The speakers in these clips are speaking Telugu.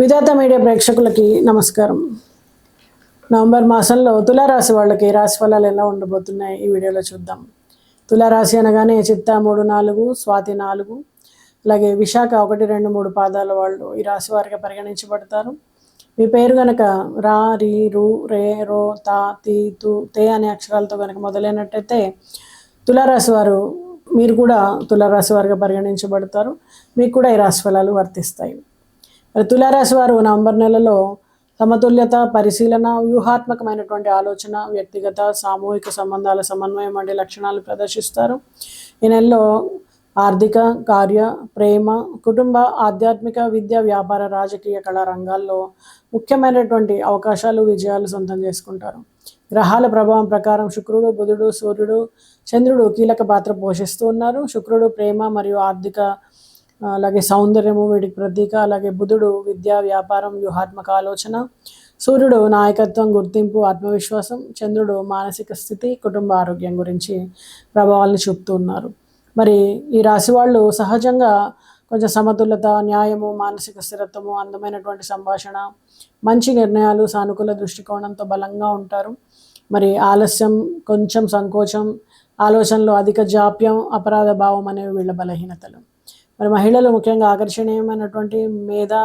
విధాత మీడియా ప్రేక్షకులకి నమస్కారం. నవంబర్ మాసంలో తులారాశి వాళ్ళకి రాశి ఫలాలు ఎలా ఉండబోతున్నాయి ఈ వీడియోలో చూద్దాం. తులారాశి అనగానే చిత్త 3, 4, స్వాతి 4, అలాగే విశాఖ 1, 2, 3 పాదాల వాళ్ళు ఈ రాశి వారిగా పరిగణించబడతారు. మీ పేరు కనుక రా, రి, రు, రే, రో, తా, తి, తు, తే అనే అక్షరాలతో కనుక మొదలైనట్టయితే తులారాశి వారు, మీరు కూడా తులారాశి వారిగా పరిగణించబడతారు. మీకు కూడా ఈ రాశి ఫలాలు వర్తిస్తాయి. తులారాశి వారు నవంబర్ నెలలో సమతుల్యత, పరిశీలన, వ్యూహాత్మకమైనటువంటి ఆలోచన, వ్యక్తిగత సామూహిక సంబంధాల సమన్వయం వంటి లక్షణాలు ప్రదర్శిస్తారు. ఈ నెలలో ఆర్థిక, కార్య, ప్రేమ, కుటుంబ, ఆధ్యాత్మిక, విద్య, వ్యాపార, రాజకీయ, కళా రంగాల్లో ముఖ్యమైనటువంటి అవకాశాలు, విజయాలు సొంతం చేసుకుంటారు. గ్రహాల ప్రభావం ప్రకారం శుక్రుడు, బుధుడు, సూర్యుడు, చంద్రుడు కీలక పాత్ర పోషిస్తూ ఉన్నారు. శుక్రుడు ప్రేమ మరియు ఆర్థిక, అలాగే సౌందర్యము వీటికి ప్రతీక. అలాగే బుధుడు విద్య, వ్యాపారం, వ్యూహాత్మక ఆలోచన. సూర్యుడు నాయకత్వం, గుర్తింపు, ఆత్మవిశ్వాసం. చంద్రుడు మానసిక స్థితి, కుటుంబ ఆరోగ్యం గురించి ప్రభావాలను చూపుతూ ఉన్నారు. మరి ఈ రాశి వాళ్ళు సహజంగా కొంచెం సమతుల్యత, న్యాయము, మానసిక స్థిరత్వము, అందమైనటువంటి సంభాషణ, మంచి నిర్ణయాలు, సానుకూల దృష్టికోణంతో బలంగా ఉంటారు. మరి ఆలస్యం, కొంచెం సంకోచం, ఆలోచనలో అధిక జాప్యం, అపరాధ భావం అనేవి వీళ్ళ బలహీనతలు. మరి మహిళలు ముఖ్యంగా ఆకర్షణీయమైనటువంటి మేధా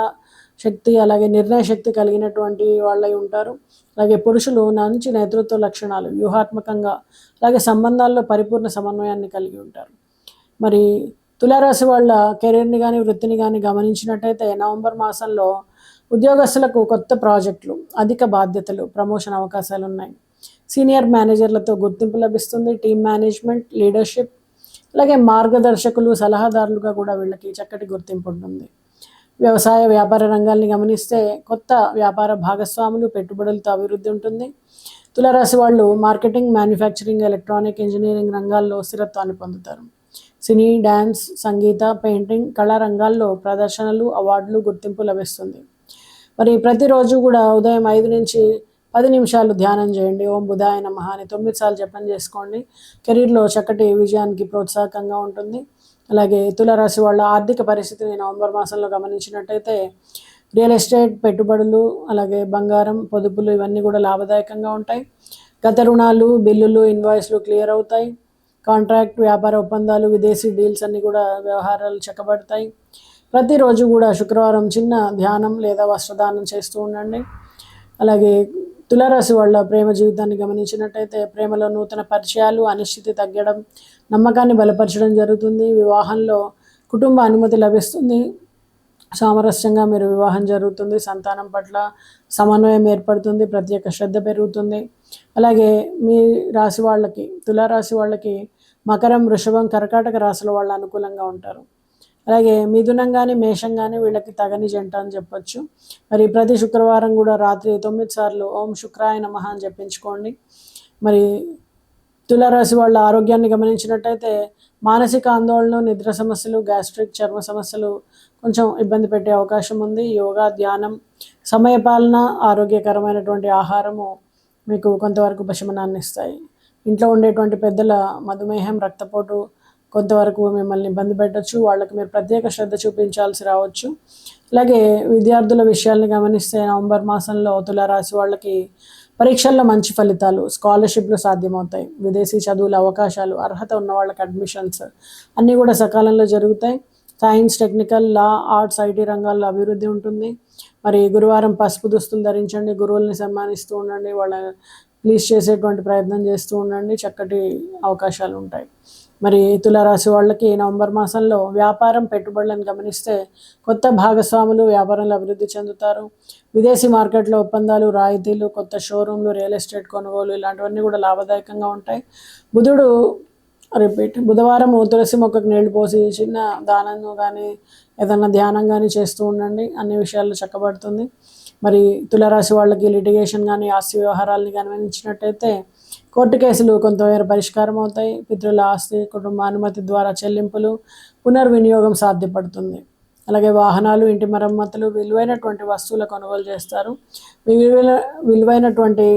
శక్తి, అలాగే నిర్ణయ శక్తి కలిగినటువంటి వాళ్ళై ఉంటారు. అలాగే పురుషులు మంచి నేతృత్వ లక్షణాలు, వ్యూహాత్మకంగా, అలాగే సంబంధాల్లో పరిపూర్ణ సమన్వయాన్ని కలిగి ఉంటారు. మరి తులారాశి వాళ్ళ కెరీర్ని కానీ వృత్తిని కానీ గమనించినట్టయితే నవంబర్ మాసంలో ఉద్యోగస్తులకు కొత్త ప్రాజెక్టులు, అధిక బాధ్యతలు, ప్రమోషన్ అవకాశాలు ఉన్నాయి. సీనియర్ మేనేజర్లతో గుర్తింపు లభిస్తుంది. టీమ్ మేనేజ్మెంట్, లీడర్షిప్, అలాగే మార్గదర్శకులు, సలహాదారులుగా కూడా వీళ్ళకి చక్కటి గుర్తింపు ఉంటుంది. వ్యవసాయ, వ్యాపార రంగాల్ని గమనిస్తే కొత్త వ్యాపార భాగస్వాములు, పెట్టుబడులతో అభివృద్ధి ఉంటుంది. తులారాశి వాళ్ళు మార్కెటింగ్, మ్యానుఫ్యాక్చరింగ్, ఎలక్ట్రానిక్, ఇంజనీరింగ్ రంగాల్లో స్థిరత్వాన్ని పొందుతారు. సినీ, డ్యాన్స్, సంగీత, పెయింటింగ్, కళా రంగాల్లో ప్రదర్శనలు, అవార్డులు, గుర్తింపు లభిస్తుంది. మరి ప్రతిరోజు కూడా ఉదయం 5 నుంచి 10 నిమిషాలు ధ్యానం చేయండి. ఓం బుధాయ నమః అని 9 సార్లు జపం చేసుకోండి. కెరీర్లో చక్కటి విజయానికి ప్రోత్సాహకంగా ఉంటుంది. అలాగే తులారాశి వాళ్ళ ఆర్థిక పరిస్థితిని నవంబర్ మాసంలో గమనించినట్టయితే రియల్ ఎస్టేట్, పెట్టుబడులు, అలాగే బంగారం, పొదుపులు ఇవన్నీ కూడా లాభదాయకంగా ఉంటాయి. గత రుణాలు, బిల్లులు, ఇన్వాయిస్లు క్లియర్ అవుతాయి. కాంట్రాక్ట్, వ్యాపార ఒప్పందాలు, విదేశీ డీల్స్ అన్నీ కూడా వ్యవహారాలు చక్కబడతాయి. ప్రతిరోజు కూడా శుక్రవారం చిన్న ధ్యానం లేదా వస్త్రదానం చేస్తూ ఉండండి. అలాగే తులారాశి వాళ్ళ ప్రేమ జీవితాన్ని గమనించినట్టయితే ప్రేమలో నూతన పరిచయాలు, అనిశ్చితి తగ్గడం, నమ్మకాన్ని బలపరచడం జరుగుతుంది. వివాహంలో కుటుంబ అనుమతి లభిస్తుంది. సామరస్యంగా మీరు వివాహం జరుగుతుంది. సంతానం పట్ల సమన్వయం ఏర్పడుతుంది. ప్రత్యేక శ్రద్ధ పెరుగుతుంది. అలాగే మీ రాశి వాళ్ళకి, తులారాశి వాళ్ళకి మకరం, వృషభం, కర్కాటక రాశుల వాళ్ళు అనుకూలంగా ఉంటారు. అలాగే మిథునం కానీ, మేషం కానీ వీళ్ళకి తగని జంట అని చెప్పొచ్చు. మరి ప్రతి శుక్రవారం కూడా రాత్రి 9 సార్లు ఓం శుక్రాయ నమః అని జపించుకోండి. మరి తులారాశి వాళ్ళ ఆరోగ్యాన్ని గమనించినట్టయితే మానసిక ఆందోళన, నిద్ర సమస్యలు, గ్యాస్ట్రిక్, చర్మ సమస్యలు కొంచెం ఇబ్బంది పెట్టే అవకాశం ఉంది. యోగా, ధ్యానం, సమయపాలన, ఆరోగ్యకరమైనటువంటి ఆహారము మీకు కొంతవరకు ఉపశమనాన్ని ఇస్తాయి. ఇంట్లో ఉండేటువంటి పెద్దల మధుమేహం, రక్తపోటు కొంతవరకు మిమ్మల్ని ఇబ్బంది పెట్టచ్చు. వాళ్ళకి మీరు ప్రత్యేక శ్రద్ధ చూపించాల్సి రావచ్చు. అలాగే విద్యార్థుల విషయాల్ని గమనిస్తే నవంబర్ మాసంలో తులారాశి వాళ్ళకి పరీక్షల్లో మంచి ఫలితాలు, స్కాలర్షిప్లు సాధ్యమవుతాయి. విదేశీ చదువుల అవకాశాలు, అర్హత ఉన్న వాళ్ళకి అడ్మిషన్స్ అన్నీ కూడా సకాలంలో జరుగుతాయి. Science, technical, law, arts, IT రంగాల్లో అభివృద్ధి ఉంటుంది. మరి గురువారం పసుపు దుస్తులు ధరించండి. గురువుల్ని సన్మానిస్తూ ఉండండి. వాళ్ళ ప్లీజ్ చేసేటువంటి ప్రయత్నం చేస్తూ ఉండండి. చక్కటి అవకాశాలు ఉంటాయి. మరి తులారాశి వాళ్ళకి నవంబర్ మాసంలో వ్యాపారం, పెట్టుబడులను గమనిస్తే కొత్త భాగస్వాములు వ్యాపారంలో అభివృద్ధి చెందుతారు. విదేశీ మార్కెట్లో ఒప్పందాలు, రాయితీలు, కొత్త షోరూమ్లు, రియల్ ఎస్టేట్ కొనుగోలు ఇలాంటివన్నీ కూడా లాభదాయకంగా ఉంటాయి. బుధవారం తులసి మొక్కకు నీళ్లు పోసి చిన్న దానం కానీ ఏదైనా ధ్యానం కానీ చేస్తూ ఉండండి. అన్ని విషయాల్లో చక్కబడుతుంది. మరి తులారాశి వాళ్ళకి లిటిగేషన్ కానీ, ఆస్తి వ్యవహారాలని గమనించినట్టయితే కోర్టు కేసులు కొంతమేర పరిష్కారం అవుతాయి. పితృల ఆస్తి, కుటుంబ అనుమతి ద్వారా చెల్లింపులు, పునర్వినియోగం సాధ్యపడుతుంది. అలాగే వాహనాలు, ఇంటి మరమ్మతులు, విలువైనటువంటి వస్తువుల కొనుగోలు చేస్తారు. మీ విలువైనటువంటి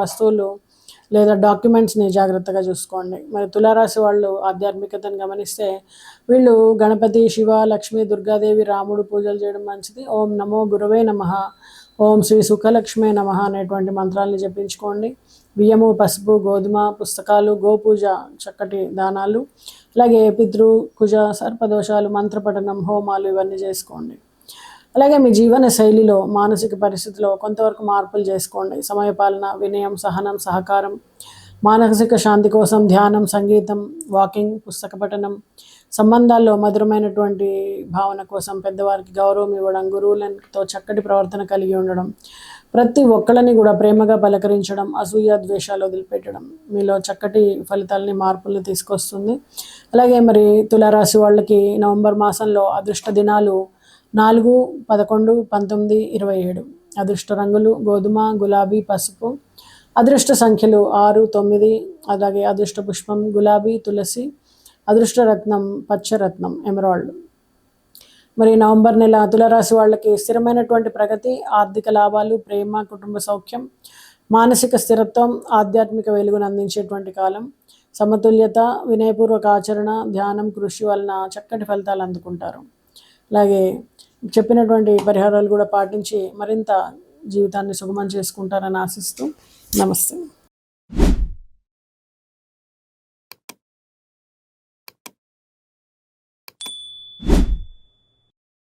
వస్తువులు లేదా డాక్యుమెంట్స్ని జాగ్రత్తగా చూసుకోండి. మరి తులారాశి వాళ్ళు ఆధ్యాత్మికతను గమనిస్తే వీళ్ళు గణపతి, శివ, లక్ష్మి, దుర్గాదేవి, రాముడు పూజలు చేయడం మంచిది. ఓం నమో గురవే నమః, ఓం శ్రీ సుఖలక్ష్మే నమః అనేటువంటి మంత్రాలను జపించుకోండి. బియ్యము, పసుపు, గోధుమ, పుస్తకాలు, గోపూజ, చక్కటి దానాలు, అలాగే పితృ, కుజ, సర్పదోషాలు, మంత్రపఠనం, హోమాలు ఇవన్నీ చేసుకోండి. అలాగే మీ జీవన శైలిలో, మానసిక పరిస్థితిలో కొంతవరకు మార్పులు చేసుకోండి. సమయపాలన, వినయం, సహనం, సహకారం, మానసిక శాంతి కోసం ధ్యానం, సంగీతం, వాకింగ్, పుస్తక పఠనం, సంబంధాల్లో మధురమైనటువంటి భావన కోసం పెద్దవారికి గౌరవం ఇవ్వడం, గురువులతో చక్కటి ప్రవర్తన కలిగి ఉండడం, ప్రతి ఒక్కళ్ళని కూడా ప్రేమగా పలకరించడం, అసూయ ద్వేషాలు వదిలిపెట్టడం మీలో చక్కటి ఫలితాలని, మార్పులు తీసుకొస్తుంది. అలాగే మరి తులారాశి వాళ్ళకి నవంబర్ మాసంలో అదృష్ట దినాలు 4, 11, 19, 27. అదృష్ట రంగులు గోధుమ, గులాబీ, పసుపు. అదృష్ట సంఖ్యలు 6, 9. అలాగే అదృష్ట పుష్పం గులాబీ, తులసి. అదృష్ట రత్నం పచ్చరత్నం, ఎమరాల్డ్. మరి నవంబర్ నెల తులారాశి వాళ్ళకి స్థిరమైనటువంటి ప్రగతి, ఆర్థిక లాభాలు, ప్రేమ, కుటుంబ సౌఖ్యం, మానసిక స్థిరత్వం, ఆధ్యాత్మిక వెలుగును అందించేటువంటి కాలం. సమతుల్యత, వినయపూర్వక ఆచరణ, ధ్యానం, కృషి వలన చక్కటి ఫలితాలు అందుకుంటారు. అలాగే చెప్పినటువంటి పరిహారాలు కూడా పాటించి మరింత జీవితాన్ని సుగమం చేసుకుంటారని ఆశిస్తూ నమస్తే.